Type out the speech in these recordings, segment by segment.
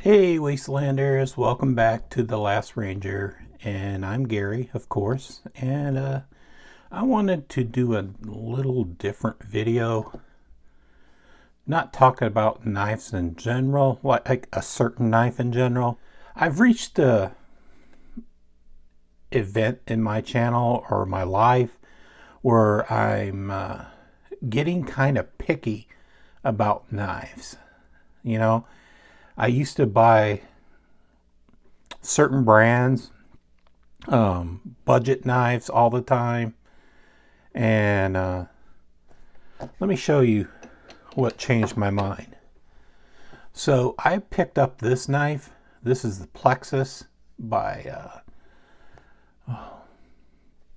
Hey Wastelanders, welcome back to The Last Ranger, and I'm Gary, of course, and I wanted to do a little different video, not talking about knives in general, like a certain knife in general. I've reached a event in my channel or my life where I'm getting kind of picky about knives. You know, I used to buy certain brands, budget knives all the time, and let me show you what changed my mind. So I picked up this knife. This is the Plexus by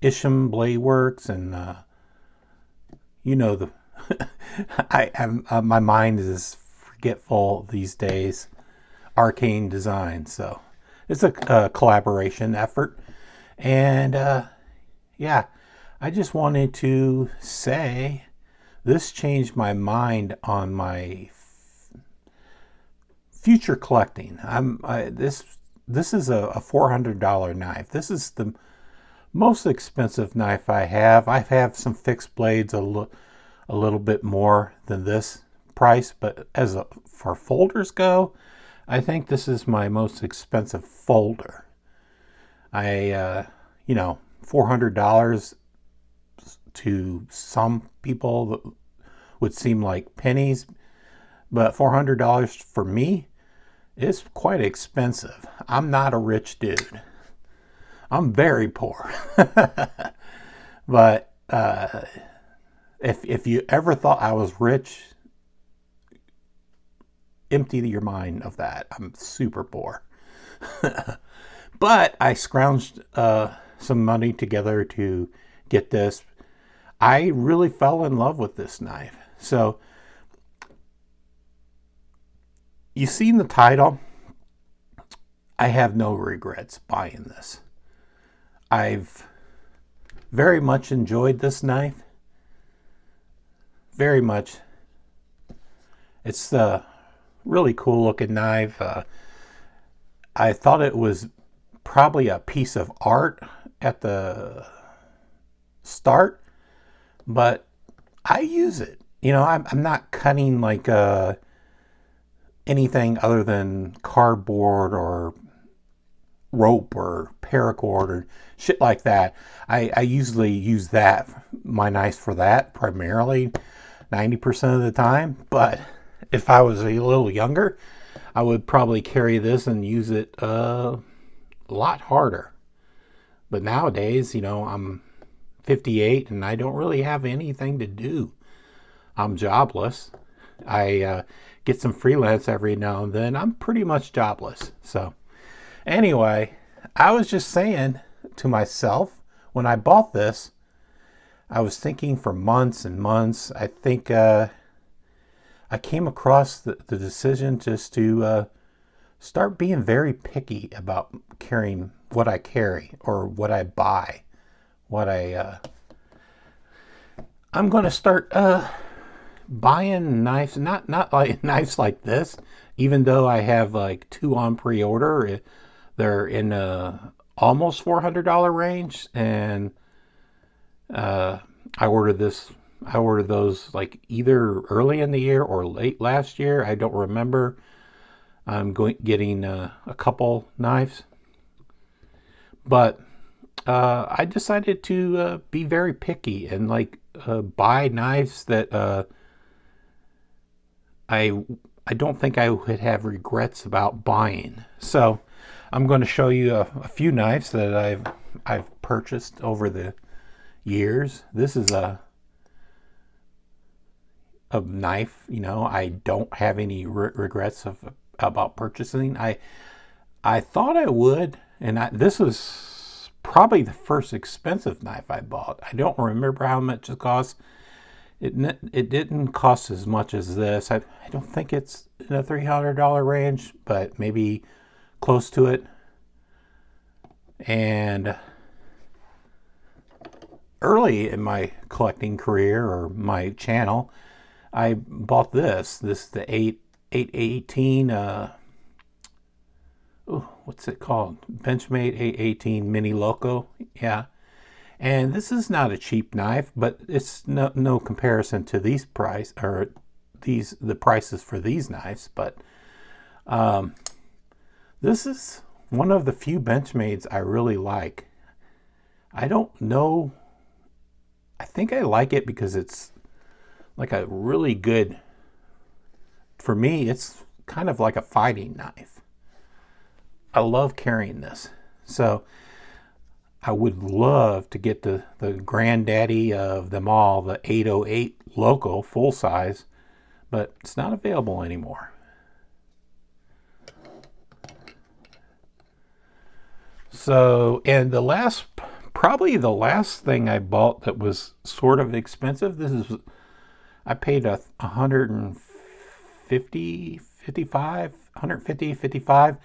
Isham Blade Works, and you know the my mind is forgetful these days. Arcane Design. So it's a collaboration effort, and yeah, I just wanted to say this changed my mind on my future collecting. This is a $400 knife. This is the most expensive knife I have. I have some fixed blades a little bit more than this price, but for folders go, I think this is my most expensive folder. You know, $400 to some people would seem like pennies, but $400 for me is quite expensive. I'm not a rich dude. I'm very poor. But if you ever thought I was rich, empty your mind of that. I'm super poor. But I scrounged some money together to get this. I really fell in love with this knife. So you seen the title. I have no regrets buying this. I've very much enjoyed this knife. Very much. It's the really cool looking knife. I thought it was probably a piece of art at the start, but I use it. You know, I'm not cutting like anything other than cardboard or rope or paracord or shit like that. I usually use my knives for that primarily 90% of the time, but if I was a little younger, I would probably carry this and use it a lot harder. But nowadays, you know, I'm 58 and I don't really have anything to do. I'm jobless. I get some freelance every now and then. I'm pretty much jobless. So anyway, I was just saying to myself, when I bought this, I was thinking for months and months. I think I came across the decision just to start being very picky about carrying what I carry or what I buy. I'm going to start buying knives, not like knives like this, even though I have like 2 on pre-order. They're in almost $400 range, and I ordered those like either early in the year or late last year. I don't remember. I'm getting a couple knives, but I decided to be very picky and like buy knives that I don't think I would have regrets about buying. So I'm going to show you a few knives that I've purchased over the years. This is a knife, you know, I don't have any regrets about purchasing. I thought I would, and this was probably the first expensive knife I bought. I don't remember how much it cost. It didn't cost as much as this. I don't think it's in a $300 range, but maybe close to it. And early in my collecting career or my channel, I bought this the 818 what's it called? Benchmade A18 Mini Loco. Yeah. And this is not a cheap knife, but it's no comparison to these the prices for these knives. But this is one of the few Benchmades I really like. I don't know. I think I like it because it's like a really good, for me, it's kind of like a fighting knife. I love carrying this. So I would love to get the granddaddy of them all, the 808 Loco full size, but it's not available anymore. So, and probably the last thing I bought that was sort of expensive, I paid $150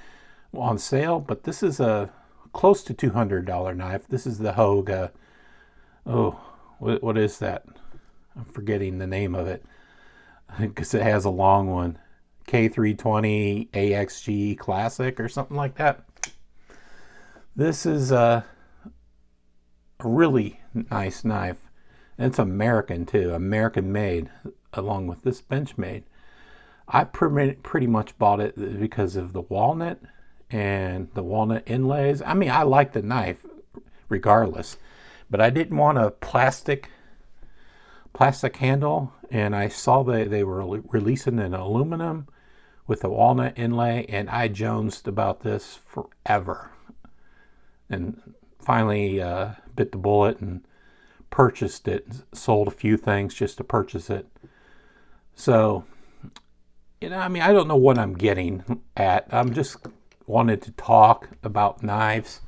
on sale, but this is a close to $200 knife. This is the Hogue, what is that? I'm forgetting the name of it because it has a long one. K320 AXG Classic or something like that. This is a really nice knife. And it's American too, American made, along with this Benchmade. I pretty much bought it because of the walnut and the walnut inlays. I mean, I like the knife regardless, but I didn't want a plastic handle, and I saw they were releasing an aluminum with a walnut inlay, and I jonesed about this forever. And finally bit the bullet and purchased it. Sold a few things just to purchase it. So, I mean, I don't know what I'm getting at. I'm just wanted to talk about knives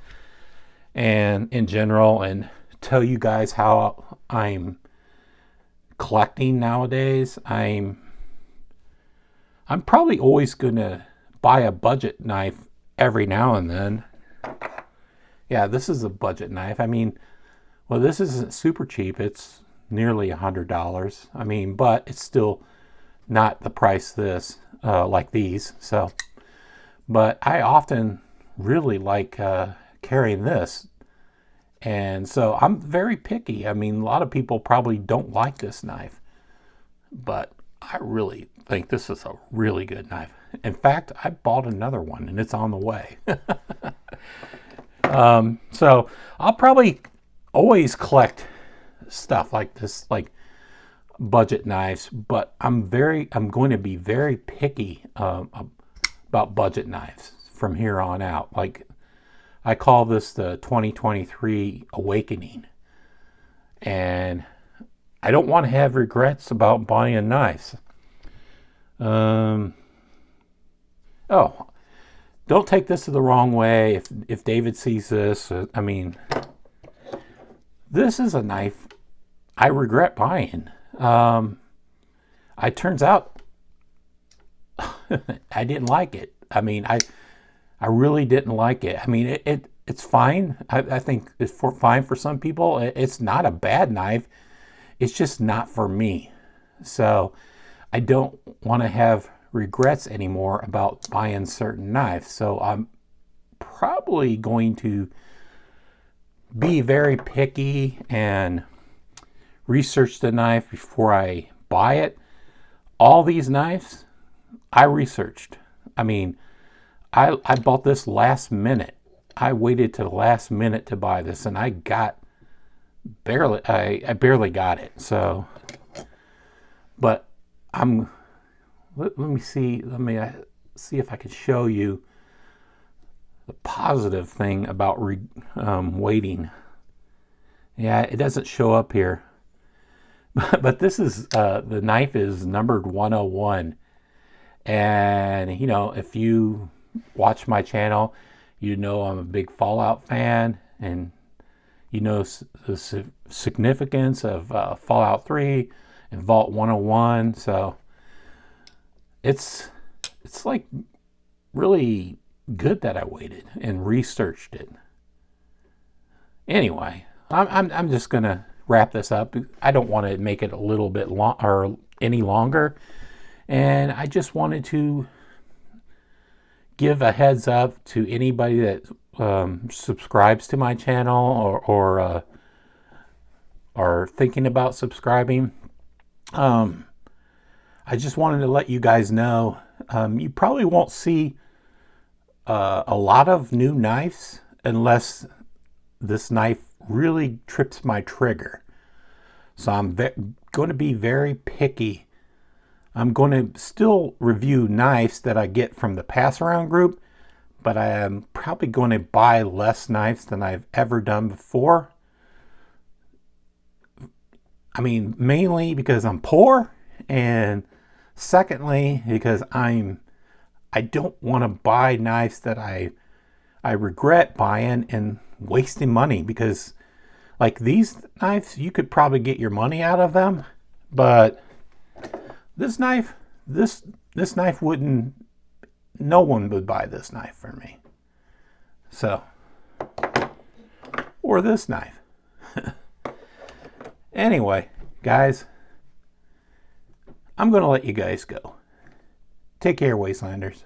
and in general, and tell you guys how I'm collecting nowadays. I'm probably always gonna buy a budget knife every now and then. Yeah, this is a budget knife. I mean, well, this isn't super cheap. It's nearly $100. I mean, but it's still not the price like these. So, but I often really like carrying this. And so I'm very picky. I mean, a lot of people probably don't like this knife, but I really think this is a really good knife. In fact, I bought another one and it's on the way. So I'll probably always collect stuff like this, like budget knives, but I'm going to be very picky about budget knives from here on out. Like, I call this the 2023 awakening, and I don't want to have regrets about buying knives. Oh, don't take this the wrong way. If David sees this, I mean, this is a knife I regret buying. It turns out I didn't like it. I mean, I really didn't like it. I mean, it's fine. I think it's fine for some people. It's not a bad knife. It's just not for me. So I don't want to have regrets anymore about buying certain knives. So I'm probably going to be very picky and research the knife before I buy it. All these knives I researched. I mean, I bought this last minute. I waited to the last minute to buy this, and I barely got it. So, but let me see if I can show you the positive thing about waiting. Yeah, it doesn't show up here, but this is the knife is numbered 101, and if you watch my channel, I'm a big Fallout fan, and the significance of Fallout 3 and Vault 101. So it's like really good that I waited and researched it. Anyway, I'm just gonna wrap this up. I don't want to make it a little bit any longer, and I just wanted to give a heads up to anybody that subscribes to my channel or are thinking about subscribing. I just wanted to let you guys know, you probably won't see a lot of new knives unless this knife really trips my trigger. So I'm going to be very picky. I'm going to still review knives that I get from the pass around group, but I am probably going to buy less knives than I've ever done before. I mean, mainly because I'm poor, and secondly, because I don't want to buy knives that I regret buying and wasting money, because like these knives, you could probably get your money out of them, but this knife wouldn't, no one would buy this knife for me. So, or this knife. Anyway, guys, I'm going to let you guys go. Take care, Wastelanders.